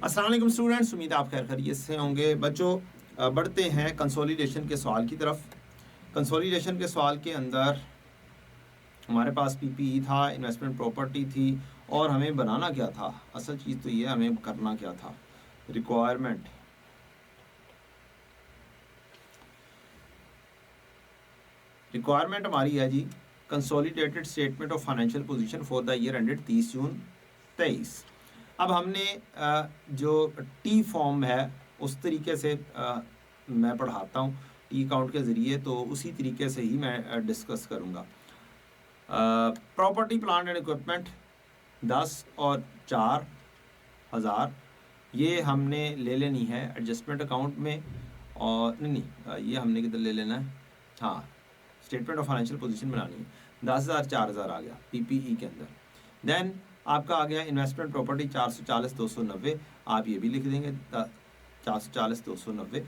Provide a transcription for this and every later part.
अस्सलाम वालेकुम स्टूडेंट्स, उम्मीद है आप खैर खैरियत से होंगे। बच्चों बढ़ते हैं कंसोलिडेशन के सवाल की तरफ। कंसोलिडेशन के सवाल के अंदर हमारे पास पीपीई था, इन्वेस्टमेंट प्रॉपर्टी थी, और हमें बनाना क्या था। असल चीज़ तो ये हमें करना क्या था। रिक्वायरमेंट हमारी है जी, consolidated statement of financial position for the year ended 30 June 23। अब हमने जो टी फॉर्म है उस तरीके से मैं पढ़ाता हूँ टी अकाउंट के ज़रिए, तो उसी तरीके से ही मैं डिस्कस करूँगा। प्रॉपर्टी प्लांट एंड इक्विपमेंट 10 और 4,000 ये हमने ले लेनी है एडजस्टमेंट अकाउंट में। और नहीं, ये हमने किधर ले लेना है, हाँ, स्टेटमेंट ऑफ फाइनेंशियल पोजीशन बनानी है। 10,000 4,000 आ गया पीपीई के अंदर। देन आपका आ गया इन्वेस्टमेंट प्रॉपर्टी 440 290, आप ये भी लिख देंगे 440 290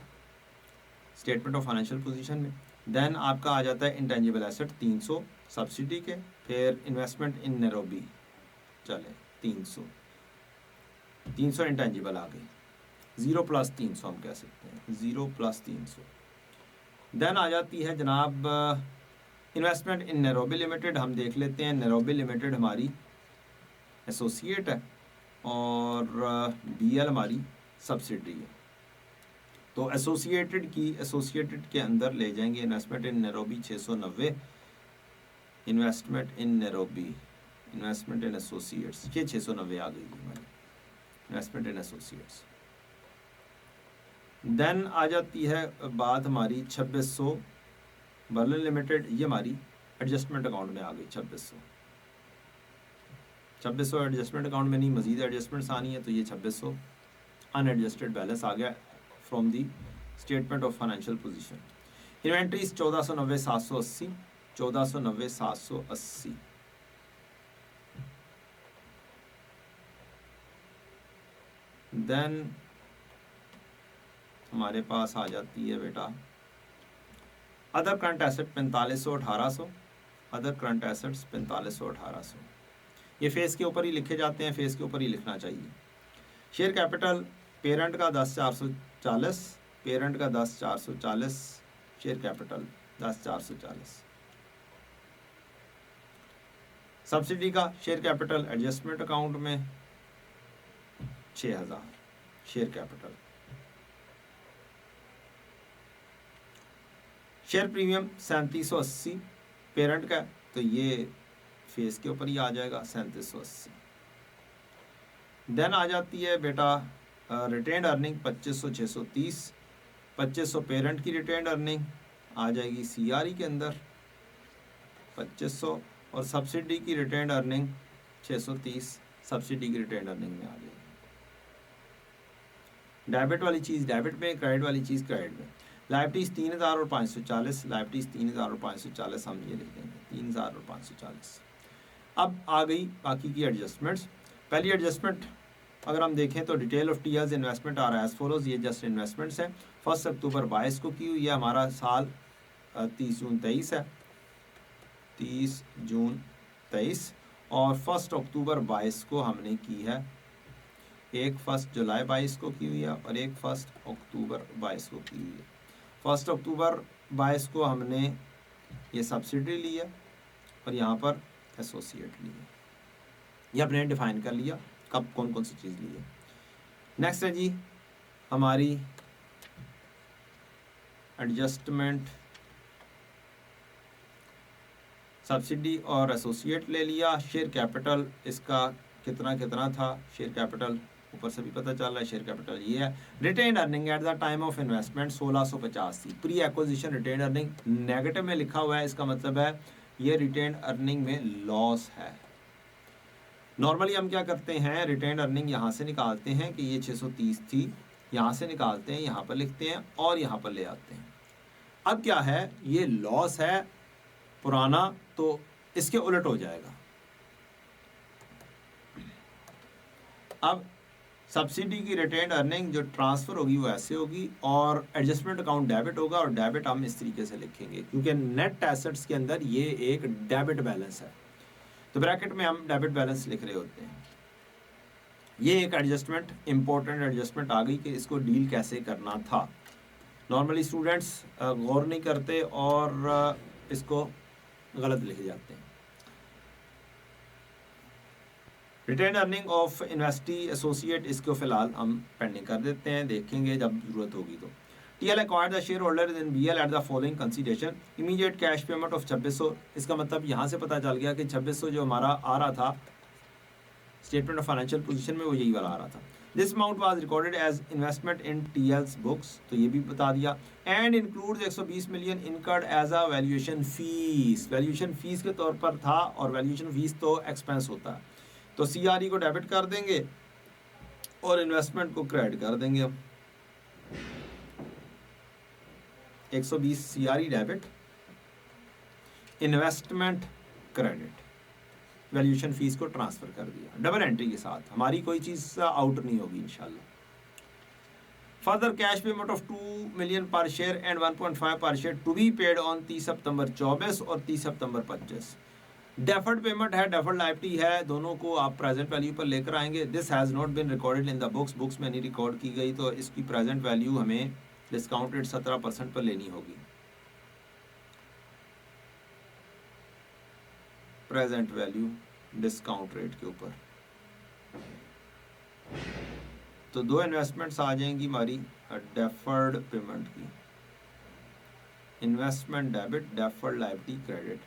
स्टेटमेंट ऑफ फाइनेंशियल पोजीशन में। देन आपका आ जाता है इंटेंजिबल एसेट 300 सब्सिडी के, फिर इन्वेस्टमेंट इन नैरोबी, चले 300 इंटेंजिबल आ गई, 0 + 300 हम कह सकते हैं, 0 + 300। देन आ जाती है जनाब इन्वेस्टमेंट इन नैरोबी लिमिटेड। हम देख लेते हैं, नैरोबी लिमिटेड हमारी एसोसिएट है और बीएल हमारी सब्सिडी है। तो एसोसिएटेड के अंदर ले जाएंगे इन्वेस्टमेंट इन नैरोबी 690, इन्वेस्टमेंट इन नैरोबी, इन्वेस्टमेंट इन एसोसिएट्स, ये 690 आ गई हमारी इन्वेस्टमेंट इन एसोसिएट्स। देन आ जाती है बात हमारी 2600 बर्लिन लिमिटेड, ये हमारी एडजस्टमेंट अकाउंट में आ गई। 2600 एडजस्टमेंट अकाउंट में नहीं, मजीद एडजस्टमेंट्स आनी है, तो ये 2600 अनएडजस्टेड बैलेंस आ गया from the statement of financial position. Inventories 1490 780, 1490 780। Then हमारे पास आ जाती है बेटा other current asset 4500 1800, other current assets 4500 1800। ये फेस के ऊपर ही लिखे जाते हैं, फेस के ऊपर ही लिखना चाहिए। शेयर कैपिटल पेरेंट का 10,440, पेरेंट का 10,440, शेयर कैपिटल 10,440। सब्सिडी का शेयर कैपिटल एडजस्टमेंट अकाउंट में 6,000 share capital. Share premium 3780 parent का, तो ये फेस के ऊपर ही आ जाएगा 3780। देन आ जाती है बेटा रिटेन्ड अर्निंग 2500 630, 2500 पेरेंट की रिटेन्ड अर्निंग आ जाएगी सीआरई के अंदर 2500, और सब्सिडी की रिटेन्ड अर्निंग 630 सब्सिडी की रिटेन्ड अर्निंग में आ जाएगी। डेबिट वाली चीज़ डेबिट में, क्रेडिट वाली चीज़ क्रेडिट में। लाइबिलिटीज़ 3000 और 540, लाइबिलिटीज़ 3000 और 540 हम ये लिख देंगे 3000 और 540। अब आ गई बाकी की एडजस्टमेंट्स। पहली एडजस्टमेंट अगर हम देखें तो डिटेल ऑफ टीएल्स इन्वेस्टमेंट आ रहा है एज फॉलोज, ये जस्ट इन्वेस्टमेंट्स हैं। 1 अक्टूबर 22 को की हुई है, हमारा साल 30 जून 23 है, 30 जून 23, और 1 अक्टूबर 22 को हमने की है, एक 1 जुलाई 22 को की हुई है और एक 1 अक्टूबर 22 को की हुई है। 1 अक्टूबर 22 को हमने ये सब्सिडी ली है और यहाँ पर एसोसिएट ली है। ये अपने डिफाइन कर लिया कब कौन कौन सी चीज़ ली है। नेक्स्ट है जी हमारी एडजस्टमेंट, सब्सिडी और एसोसिएट ले लिया। शेयर कैपिटल इसका कितना कितना था, शेयर कैपिटल ऊपर से भी पता चल रहा है, शेयर कैपिटल ये है। Retained earning eight the time of investment 1650 थी। Pre acquisition retained earning negative में लिखा हुआ है, इसका मतलब है ये रिटेन्ड अर्निंग में लॉस है। नॉर्मली हम क्या करते हैं, रिटेन्ड अर्निंग यहाँ से निकालते हैं कि ये 630 थी, यहाँ से निकालते हैं, यहाँ पर लिखते हैं और यहाँ पर ले आते हैं। अब क्या है, ये लॉस है पुराना, तो इसके उलट हो जाएगा। अब सब्सिडी की रिटेन्ड अर्निंग जो ट्रांसफ़र होगी वो ऐसे होगी, और एडजस्टमेंट अकाउंट डेबिट होगा, और डेबिट हम इस तरीके से लिखेंगे क्योंकि नेट एसेट्स के अंदर ये एक डेबिट बैलेंस है, तो ब्रैकेट में हम डेबिट बैलेंस लिख रहे होते हैं। ये एक एडजस्टमेंट, इम्पोर्टेंट एडजस्टमेंट आ गई कि इसको डील कैसे करना था। नॉर्मली स्टूडेंट्स गौर नहीं करते और इसको गलत लिखे जाते हैं। Retained earning of investee associate, इसको फिलहाल हम पेंडिंग कर देते हैं, देखेंगे जब जरूरत होगी तो। TL acquired the shareholders in BL at the following consideration, immediate cash payment of 2600। इसका मतलब यहाँ से पता चल गया कि 2600 जो हमारा आ रहा था स्टेटमेंट ऑफ फाइनेंशियल पोजीशन में, वो यही वाला आ रहा था। This amount was recorded as investment in TL's books, तो ये भी बता दिया। And includes 120 million incurred as a valuation fees, valuation fees के तौर पर था, और वैल्यूएशन फीस तो एक्सपेंस होता है, तो CRE को डेबिट कर देंगे और इन्वेस्टमेंट को क्रेडिट कर देंगे। हम 120 CRE debit, investment credit, valuation fees को ट्रांसफर कर दिया डबल एंट्री के साथ, हमारी कोई चीज़ आउट नहीं होगी इंशाल्लाह। Further cash payment of 2 million per share and 1.5 per share to be paid on 30 सितंबर 24 और 30 सितंबर 25। डेफर्ड पेमेंट है, डेफर्ड लायबिलिटी है, दोनों को आप प्रेजेंट वैल्यू पर लेकर आएंगे। This has not been recorded in the books, books में नहीं रिकॉर्ड की गई, तो इसकी प्रेजेंट वैल्यू हमें डिस्काउंट रेट 17% पर लेनी होगी। प्रेजेंट वैल्यू डिस्काउंट रेट के ऊपर, तो दो इन्वेस्टमेंट्स आ जाएंगी हमारी डेफर्ड पेमेंट की, investment debit, deferred liability credit.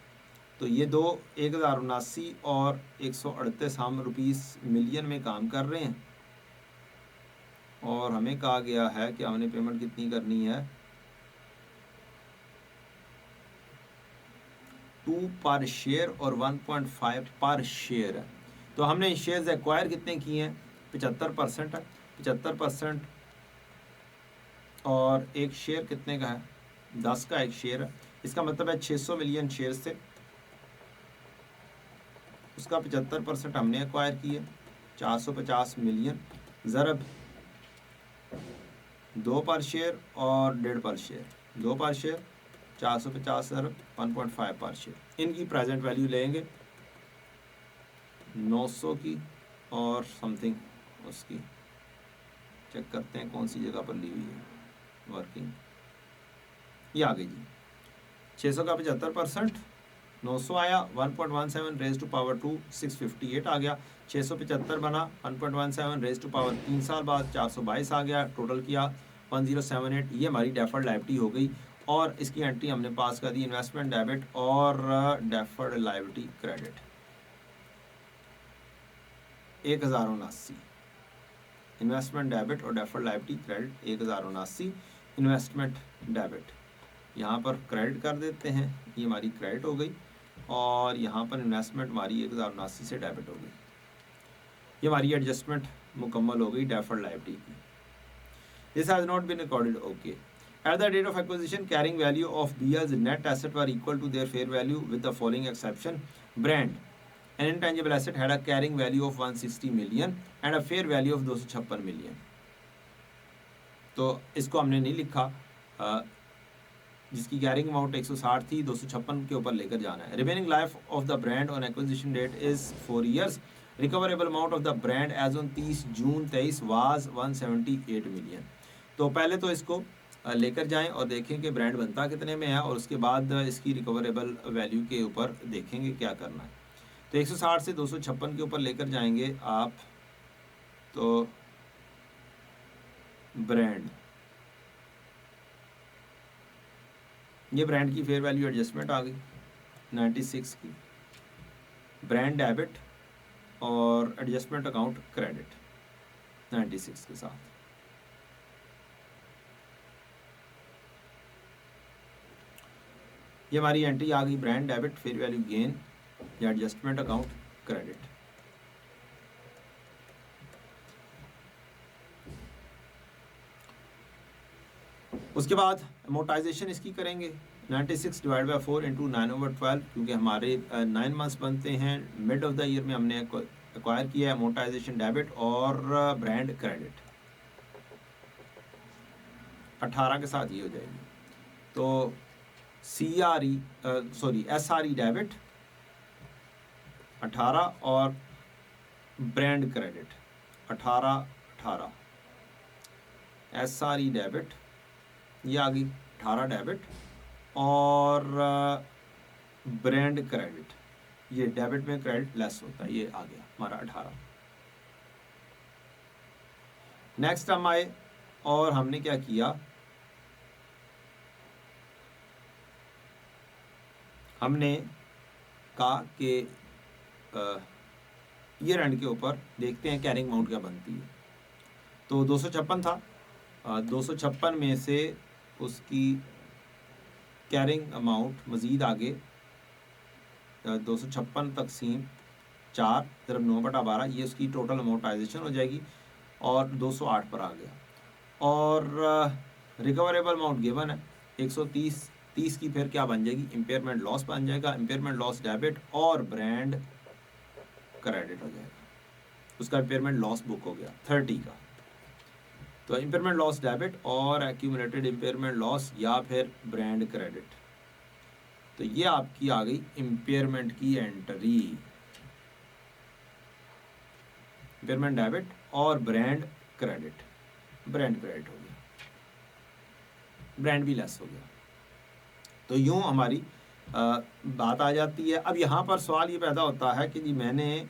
तो ये दो 1079 और 138 हम रुपीस मिलियन में काम कर रहे हैं, और हमें कहा गया है कि हमने पेमेंट कितनी करनी है, 2 पर शेयर और 1.5 पर शेयर है। तो हमने शेयर्स एक्वायर कितने किए हैं, 75% है, 75%, और एक शेयर कितने का है, 10 का एक शेयर है, इसका मतलब है 600 मिलियन शेयर्स थे, उसका 75% हमने एक्वायर किए, 450 मिलियन ज़रब 2 पर शेयर और 1.5 पर शेयर, 2 पर शेयर 450 ज़रब 1.5 पर शेयर। इनकी प्रेजेंट वैल्यू लेंगे 900 की और समथिंग, उसकी चेक करते हैं कौन सी जगह पर ली हुई है वर्किंग, ये आ गई जी। 600 का 75%, 900 आया, 1.17 रेज टू पावर 2 658 आ गया, 675 बना, 1.17 रेज टू पावर 3 साल बाद 422 आ गया, टोटल किया 1078। ये हमारी डेफर्ड लायबिलिटी हो गई, और इसकी एंट्री हमने पास कर दी, इन्वेस्टमेंट डेबिट और deferred liability credit 1079, investment debit और deferred liability credit 1079, investment debit यहाँ पर क्रेडिट कर देते हैं, ये हमारी क्रेडिट हो गई, और यहाँ पर इन्वेस्टमेंट हमारी 1079 से डेबिट हो गई। ये हमारी एडजस्टमेंट मुकम्मल हो गई डेफर्ड लायबिलिटी की। This has not been recorded, okay. At the date of acquisition carrying value of BL's net asset were equal to their fair value with the following exception, brand an intangible asset had a carrying value of 160 million and a fair value of 256 million. तो इसको हमने नहीं लिखा, जिसकी carrying amount 160 थी, 256 के ऊपर लेकर जाना है। Remaining life of the brand on acquisition date is 4 years। Recoverable amount of the brand as on 30 June 23 was 178 million. तो पहले तो इसको लेकर जाएं और देखें कि ब्रांड बनता कितने में है, और उसके बाद इसकी रिकवरेबल वैल्यू के ऊपर देखेंगे क्या करना है। तो 160 से 256 के ऊपर लेकर जाएंगे आप, तो ब्रांड, ये ब्रांड की फेयर वैल्यू एडजस्टमेंट आ गई 96 की, ब्रांड डेबिट और एडजस्टमेंट अकाउंट क्रेडिट 96 के साथ। ये हमारी एंट्री आ गई, brand debit, fair value gain या एडजस्टमेंट अकाउंट क्रेडिट। उसके बाद अमोर्टाइजेशन इसकी करेंगे 96 डिवाइड बाई 4 इंटू 9/12, क्योंकि हमारे 9 मंथ्स बनते हैं, मिड ऑफ द ईयर में हमने एक्वायर किया है। अमोर्टाइजेशन डेबिट और ब्रांड क्रेडिट 18 के साथ ये हो जाएगी। तो SRE डेबिट 18 और ब्रांड क्रेडिट 18 SRE डेबिट, ये आ गई 18 डेबिट, और ब्रांड क्रेडिट, ये डेबिट में क्रेडिट लेस होता है, ये आ गया हमारा 18। नेक्स्ट हम आए और हमने क्या किया, हमने कहा कि ईयर एंड के ऊपर देखते हैं कैरिंग अमाउंट क्या बनती है। तो 256 था, 256 में से उसकी कैरिंग अमाउंट मज़ीद आगे 256 तकसीम 4 ज़रब 9/12, ये उसकी टोटल अमाउंटाइजेशन हो जाएगी और 208 पर आ गया। और रिकवरेबल अमाउंट गिवन है 130, 30 की फिर क्या बन जाएगी, इम्पेयरमेंट लॉस बन जाएगा। इम्पेयरमेंट लॉस डेबिट और ब्रांड क्रेडिट हो जाएगा, उसका इम्पेयरमेंट लॉस बुक हो गया 30 का। तो इम्पेयरमेंट लॉस डेबिट और एक्यूमुलेटेड इम्पेयरमेंट लॉस या फिर ब्रांड क्रेडिट, तो ये आपकी आ गई इम्पेयरमेंट की एंट्री, इम्पेयरमेंट डेबिट और ब्रांड क्रेडिट। ब्रांड क्रेडिट हो गया, ब्रांड भी लेस हो गया। तो यूँ हमारी बात आ जाती है। अब यहाँ पर सवाल ये पैदा होता है कि जी मैंने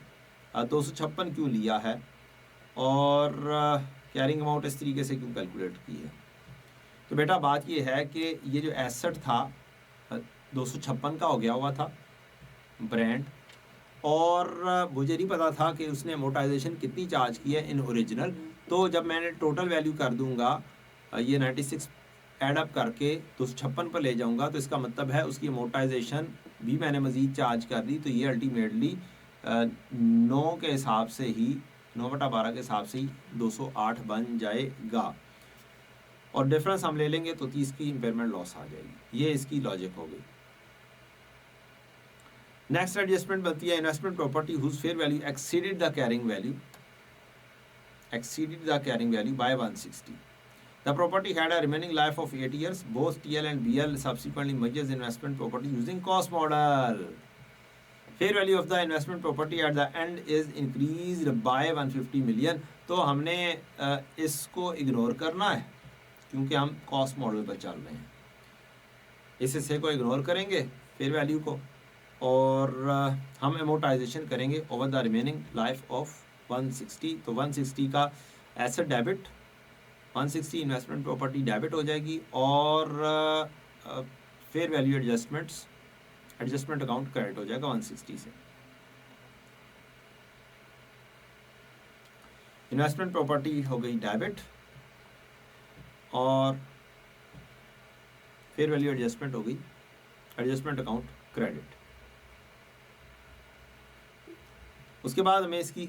256 क्यों लिया है और कैरिंग अमाउंट इस तरीके से क्यों कैलकुलेट की है। तो बेटा बात ये है कि ये जो एसेट था 256 का हो गया हुआ था ब्रांड, और मुझे नहीं पता था कि उसने अमोर्टाइजेशन कितनी चार्ज की है इन ओरिजिनल। तो जब मैंने टोटल वैल्यू कर दूंगा, ये 96 एडअप करके 256 पर ले जाऊंगा, तो इसका मतलब है उसकी अमोर्टाइजेशन भी मैंने मज़ीद चार्ज कर दी। तो ये अल्टीमेटली 9 के हिसाब से ही 9/12 के हिसाब से ही 208 बन जाएगा, और डिफरेंस हम ले लेंगे तो 30 की इम्पेयरमेंट लॉस आ जाएगी। ये इसकी लॉजिक हो गई। नेक्स्ट एडजस्टमेंट बनती है investment property whose fair value exceeded the carrying value, exceeded the carrying value by 160। The property had a remaining life of 8 years. Both TL and BL subsequently merges investment property using cost model. Fair value of the investment property at the end is increased by 150 million. तो हमने इसको ignore करना है क्योंकि हम cost model पर चल रहे हैं। इस हिस्से को इग्नोर करेंगे फेयर वैल्यू को, और हम अमोर्टाइजेशन करेंगे over the remaining life of 160। तो 160 का asset debit, 160 investment property debit हो जाएगी, और fair value adjustment account credit हो जाएगा 160 से। इन्वेस्टमेंट प्रॉपर्टी हो गई डेबिट और फेयर वैल्यू एडजस्टमेंट हो गई एडजस्टमेंट अकाउंट क्रेडिट। उसके बाद हमें इसकी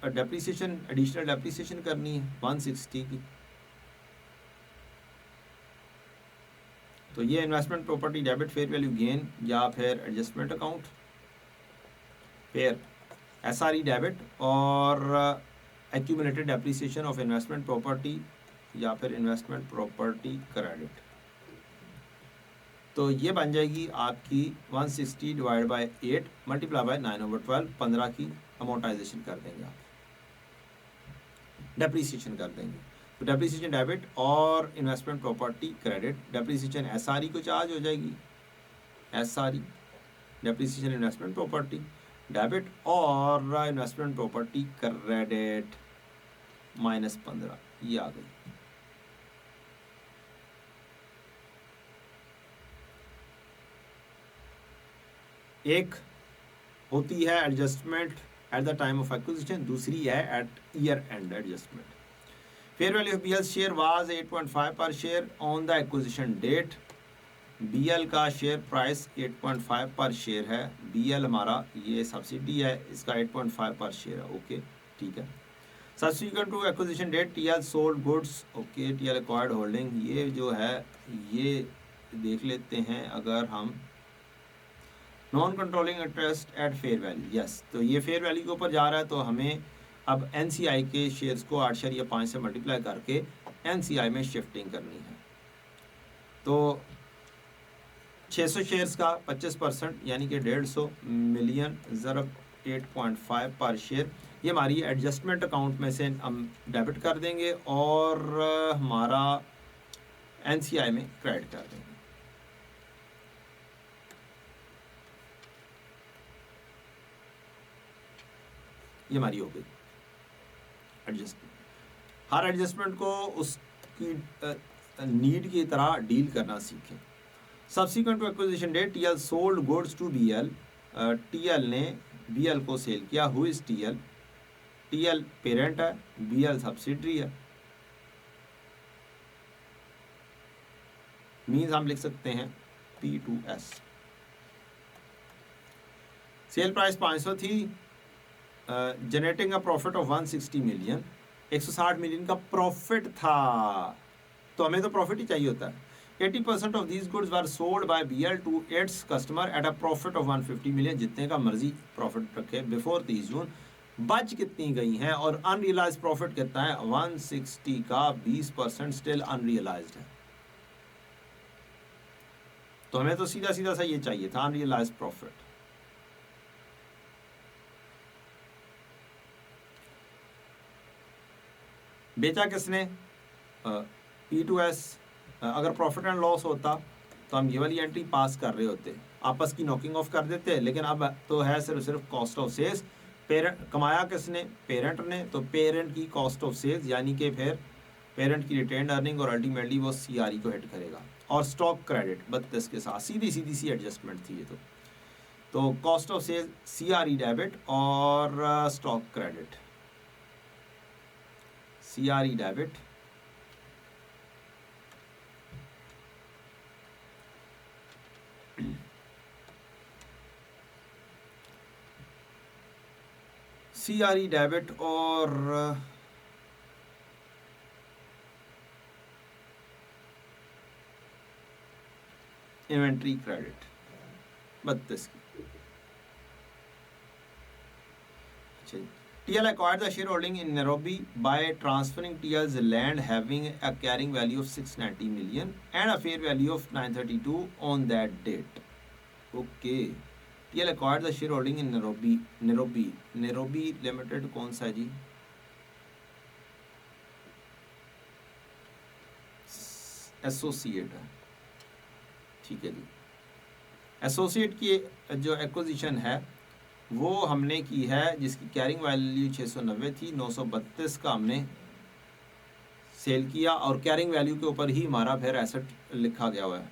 डेप्रिसिएशन, एडिशनल डेप्रिसिएशन करनी है 160 की। तो ये investment property debit fair value gain या फिर एडजस्टमेंट अकाउंट, फिर SRE डेबिट और accumulated depreciation of investment property या फिर इन्वेस्टमेंट प्रॉपर्टी क्रेडिट। तो ये बन जाएगी आपकी 160 डिवाइड बाय 8 मल्टीप्लाई बाय 9/12, 15 की अमोर्टाइजेशन कर देंगे आप, डेप्रिसिएशन कर देंगे। तो डेप्रिसिएशन डेबिट और investment property credit. Depreciation SRE को चार्ज हो जाएगी, SRE depreciation investment property debit, और इन्वेस्टमेंट प्रॉपर्टी क्रेडिट -15, ये आ गई। एक होती है adjustment at the time of acquisition, दूसरी है at year end adjustment. Fair value of BL share was 8.5 per share on the acquisition date. BL का शेयर प्राइस 8.5 पर शेयर है। BL हमारा ये सब्सिडी है, इसका 8.5 पर शेयर है। Okay ठीक है। Subsequent to acquisition date TL sold goods, okay TL acquired holding, ये जो है ये देख लेते हैं। अगर हम non controlling interest at fair value, yes, तो ये फेयर वैल्यू के ऊपर जा रहा है। तो हमें अब NCI के शेयर्स को 8.5 से मल्टीप्लाई करके NCI में शिफ्टिंग करनी है। तो 600 शेयर्स का 25% यानी कि 150 मिलियन ज़रब 8.5 पर शेयर, ये हमारी एडजस्टमेंट अकाउंट में से हम डेबिट कर देंगे और हमारा एनसीआई में क्रेडिट कर देंगे। ये हमारी हो गई एडजस्टमेंट। हर एडजस्टमेंट को उसकी नीड की तरह डील करना सीखें। Subsequent to acquisition date TL sold goods to BL, TL ने बीएल को सेल किया। Who is TL? TL parent है, बीएल सब्सिडरी है। मीन्स हम लिख सकते हैं P2S। सेल प्राइस 500 थी, generating a profit of 160 million, 160 million का प्रॉफिट था, तो हमें तो प्रॉफिट ही चाहिए होता है। 80% of these goods were sold by BL to its customer at a profit of 150 million, जितने का मर्जी प्रॉफिट रखे बिफोर 30 जून। बच कितनी गई हैं और अनरियलाइज प्रॉफिट कितना है? 160 का 20% स्टिल अनरियलाइज्ड है। तो हमें तो सीधा सीधा सा ये चाहिए था, अनरियलाइज प्रॉफिट। बेचा किसने? P2S। अगर प्रॉफिट एंड लॉस होता तो हम ये वाली एंट्री पास कर रहे होते, आपस की नॉकिंग ऑफ कर देते, लेकिन अब तो है सिर्फ कॉस्ट ऑफ सेल्स। पेरेंट कमाया किसने? पेरेंट ने, तो पेरेंट की कॉस्ट ऑफ सेल्स यानी कि फिर पेरेंट की रिटेन्ड अर्निंग और अल्टीमेटली वो सीआरई को हिट करेगा। और स्टॉक क्रेडिट 32 के साथ सीधी सी एडजस्टमेंट थी ये। तो cost of sales CRE debit और stock credit. CRE debit CRE debit और इन्वेंट्री क्रेडिट 32 की। अच्छा, TL acquired the shareholding in Nairobi by transferring TL's land having a carrying value of 690 million and a fair value of 932 on that date. Okay. TL acquired the shareholding in Nairobi Limited कौन सा है जी? Associate है, ठीक है जी। Associate की जो acquisition है वो हमने की है, जिसकी कैरिंग वैल्यू 690 थी, 932 का हमने सेल किया और कैरिंग वैल्यू के ऊपर ही हमारा फिर एसेट लिखा गया हुआ है।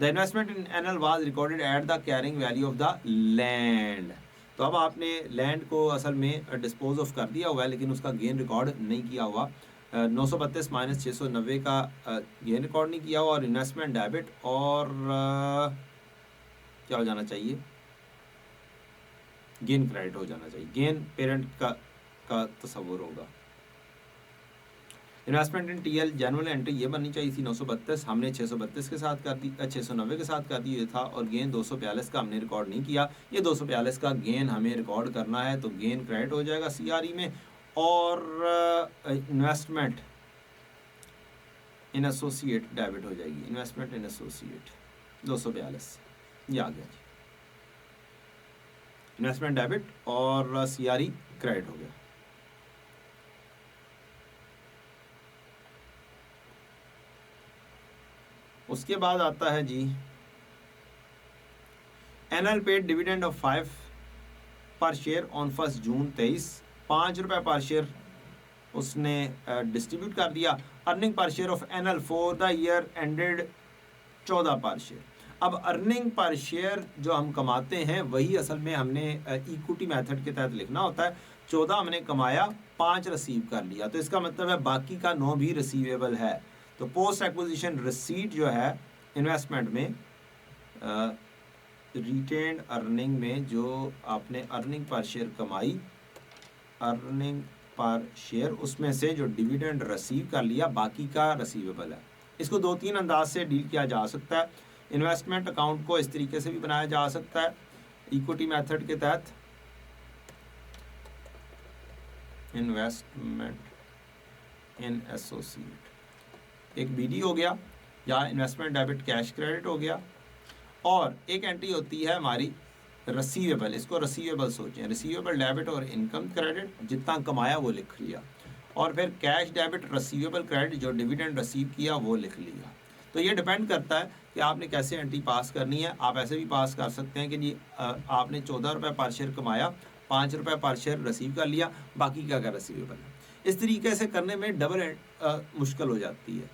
The investment in NL was recorded at the carrying value of the land. तो अब आपने लैंड को असल में डिस्पोज ऑफ कर दिया हुआ है, लेकिन उसका गेन रिकॉर्ड नहीं किया हुआ। 932 माइनस 690 का गेन रिकॉर्ड नहीं किया हुआ। और इन्वेस्टमेंट डेबिट और क्या हो जाना चाहिए? गेन क्रेडिट हो जाना चाहिए। गेन पेरेंट का तस्वुर होगा। इन्वेस्टमेंट इन टीएल जनरल एंट्री ये बननी चाहिए थी 932, हमने 632 के साथ कर दी, 690 के साथ कर दी ये था। और गेन 242 का हमने रिकॉर्ड नहीं किया। ये 242 का गेन हमें रिकॉर्ड करना है, तो गेन क्रेडिट हो जाएगा सीआरई में। और इन्वेस्टमेंट इन एसोसिएट डेबिट हो जाएगी। इन्वेस्टमेंट इन एसोसिएट 242 ये आ गया जी। इन्वेस्टमेंट डेबिट और सीआरई क्रेडिट हो गया। उसके बाद आता है जी एनएल पेड डिविडेंड ऑफ 5 पर शेयर ऑन 1 जून 23, 5 रुपये पर शेयर उसने डिस्ट्रीब्यूट कर दिया। Earning per share of NL for the year ended 14 पर शेयर। अब अर्निंग पर शेयर जो हम कमाते हैं वही असल में हमने इक्विटी मेथड के तहत लिखना होता है। 14 हमने कमाया, 5 रिसीव कर लिया, तो इसका मतलब है बाकी का 9 भी रिसीवेबल है। तो पोस्ट एक्विजिशन रिसीट जो है इन्वेस्टमेंट में रिटेन्ड अर्निंग में जो आपने अर्निंग पर शेयर कमाई, अर्निंग पर शेयर उसमें से जो डिविडेंड रिसीव कर लिया बाकी का रिसीवेबल है। इसको 2-3 अंदाज से डील किया जा सकता है। इन्वेस्टमेंट अकाउंट को इस तरीके से भी बनाया जा सकता है इक्विटी मेथड के तहत। इन्वेस्टमेंट इन एसोसिएट एक बीडी हो गया या इन्वेस्टमेंट डेबिट कैश क्रेडिट हो गया। और एक एंट्री होती है हमारी रसीवेबल, इसको रसीवेबल सोचें, रिसीवेबल डेबिट और इनकम क्रेडिट, जितना कमाया वो लिख लिया, और फिर कैश डेबिट रसीवेबल क्रेडिट, जो डिविडेंड रिसीव किया वो लिख लिया। तो ये डिपेंड करता है कि आपने कैसे एंट्री पास करनी है। आप ऐसे भी पास कर सकते हैं कि जी आपने 14 रुपये पर शेयर कमाया, 5 रुपये पर शेयर रिसीव कर लिया, बाकी क्या क्या रिसीवेबल है। इस तरीके से करने में डबल मुश्किल हो जाती है।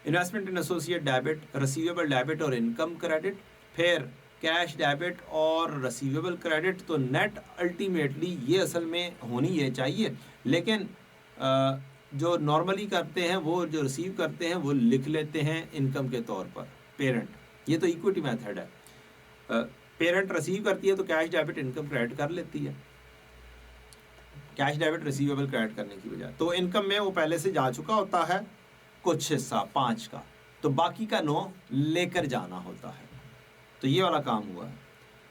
इन्वेस्टमेंट इन एसोसिएट डेबिट, रिसीवेबल डेबिट और इनकम क्रेडिट, फिर कैश डेबिट और रिसीवेबल क्रेडिट। तो नेट अल्टीमेटली ये असल में होनी ये चाहिए, लेकिन जो नॉर्मली करते हैं वो जो रिसीव करते हैं वो लिख लेते हैं इनकम के तौर पर पेरेंट। ये तो इक्विटी मेथड है। पेरेंट रिसीव करती है तो कैश डेबिट इनकम क्रेडिट कर लेती है, कैश डेबिट रिसीवेबल क्रेडिट करने की बजाय। तो इनकम में वो पहले से जा चुका होता है कुछ हिस्सा 5 का, तो बाकी का 9 लेकर जाना होता है। तो ये वाला काम हुआ है।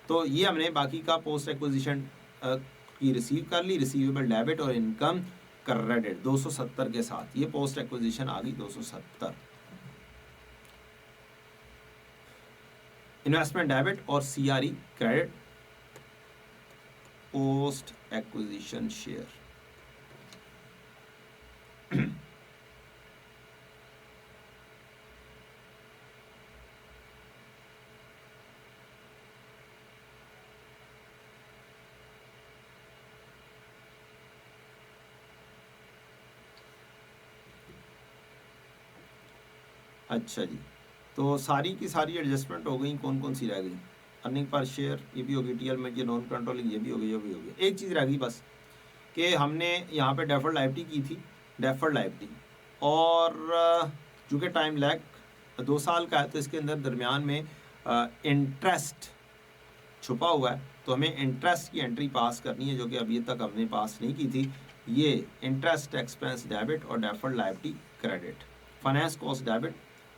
तो ये हमने बाकी का पोस्ट एक्विजिशन की रिसीव कर ली, रिसीवेबल डेबिट और इनकम क्रेडिट 270 के साथ। ये पोस्ट एक्विजिशन आ गई 270। इन्वेस्टमेंट डेबिट और CRE credit, post acquisition share. अच्छा जी, तो सारी की सारी एडजस्टमेंट हो गई। कौन कौन सी रह गई? अर्निंग पर शेयर ये भी होगी, टीएल में ये नॉन कंट्रोलिंग ये भी होगी, ये भी होगी। एक चीज़ रह गई बस कि हमने यहाँ पे डेफर्ड लायबिलिटी की थी, डेफर्ड लायबिलिटी, और चूँकि टाइम लैग 2 साल का है तो इसके अंदर दरमियान में इंटरेस्ट छुपा हुआ है, तो हमें इंटरेस्ट की एंट्री पास करनी है जो कि अभी तक हमने पास नहीं की थी। ये इंटरेस्ट एक्सपेंस डेबिट और deferred liability credit, finance cost debit,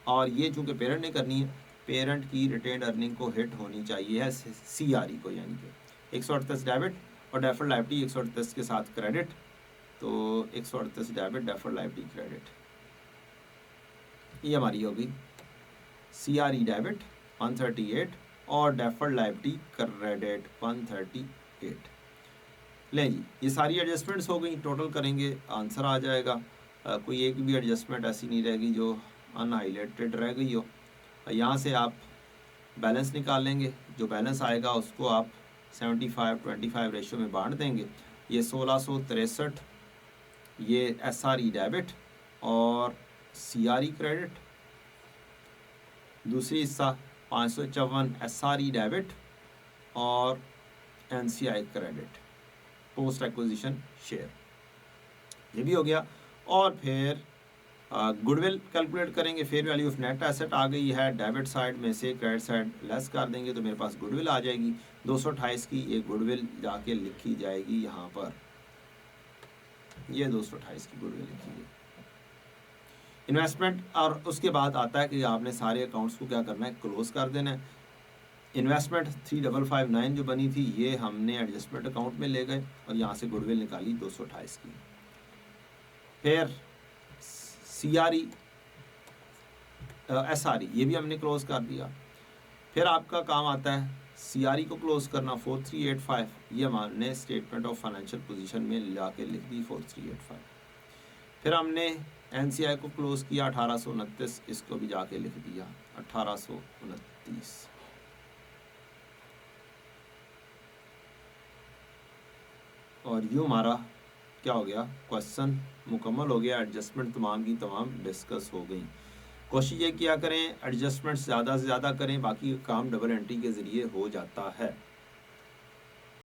और ये चूँकि पेरेंट ने करनी है, पेरेंट की रिटेन्ड अर्निंग को हिट होनी चाहिए है सीआरई को, यानी कि 138 डेबिट और डेफर्ड लायबिलिटी 138 के साथ क्रेडिट। तो 138 डेबिट डेफर्ड लायबिलिटी क्रेडिट, ये हमारी होगी सीआरई डेबिट 138 और डेफर्ड लायबिलिटी क्रेडिट 138। ले जी, ये सारी एडजस्टमेंट्स हो गई, टोटल करेंगे आंसर आ जाएगा। कोई एक भी एडजस्टमेंट ऐसी नहीं रहेगी जो अनहाइलाइटेड रह गई हो। यहाँ से आप बैलेंस निकाल लेंगे, जो बैलेंस आएगा उसको आप 75-25 रेशो में बांट देंगे। ये 1663 ये एसआरई डेबिट और सीआरई क्रेडिट, दूसरी हिस्सा 554 एसआरई डेबिट और NCI credit, post acquisition share, ये भी हो गया। और फिर गुडविल कैलकुलेट करेंगे, fair value of net asset आ गई है, डेबिट साइड में से क्रेडिट साइड लेस कर देंगे तो मेरे पास गुडविल आ जाएगी 228 की। ये गुडविल जाके लिखी जाएगी यहाँ पर, ये 228 की गुडविल लिखी गई। इन्वेस्टमेंट, और उसके बाद आता है कि आपने सारे अकाउंट्स को क्या करना है, क्लोज कर देना है। इन्वेस्टमेंट 3559 जो बनी थी ये हमने एडजस्टमेंट अकाउंट में ले गए और यहाँ से गुडविल निकाली 228 की। फिर सीआरई एसआरई ये भी हमने क्लोज कर दिया। फिर आपका काम आता है सीआरई को क्लोज करना 4385, ये हमने स्टेटमेंट ऑफ फाइनेंशियल पोजीशन में ला के लिख दी 4385। फिर हमने एनसीआई को क्लोज किया 1829, इसको भी जाके लिख दिया 1829। और यूँ हमारा क्या हो गया, क्वेश्चन मुकम्मल हो गया। एडजस्टमेंट तमाम की तमाम डिस्कस हो गई। कोशिश ये किया करें एडजस्टमेंट ज़्यादा से ज़्यादा करें, बाकी काम डबल एंट्री के ज़रिए हो जाता है।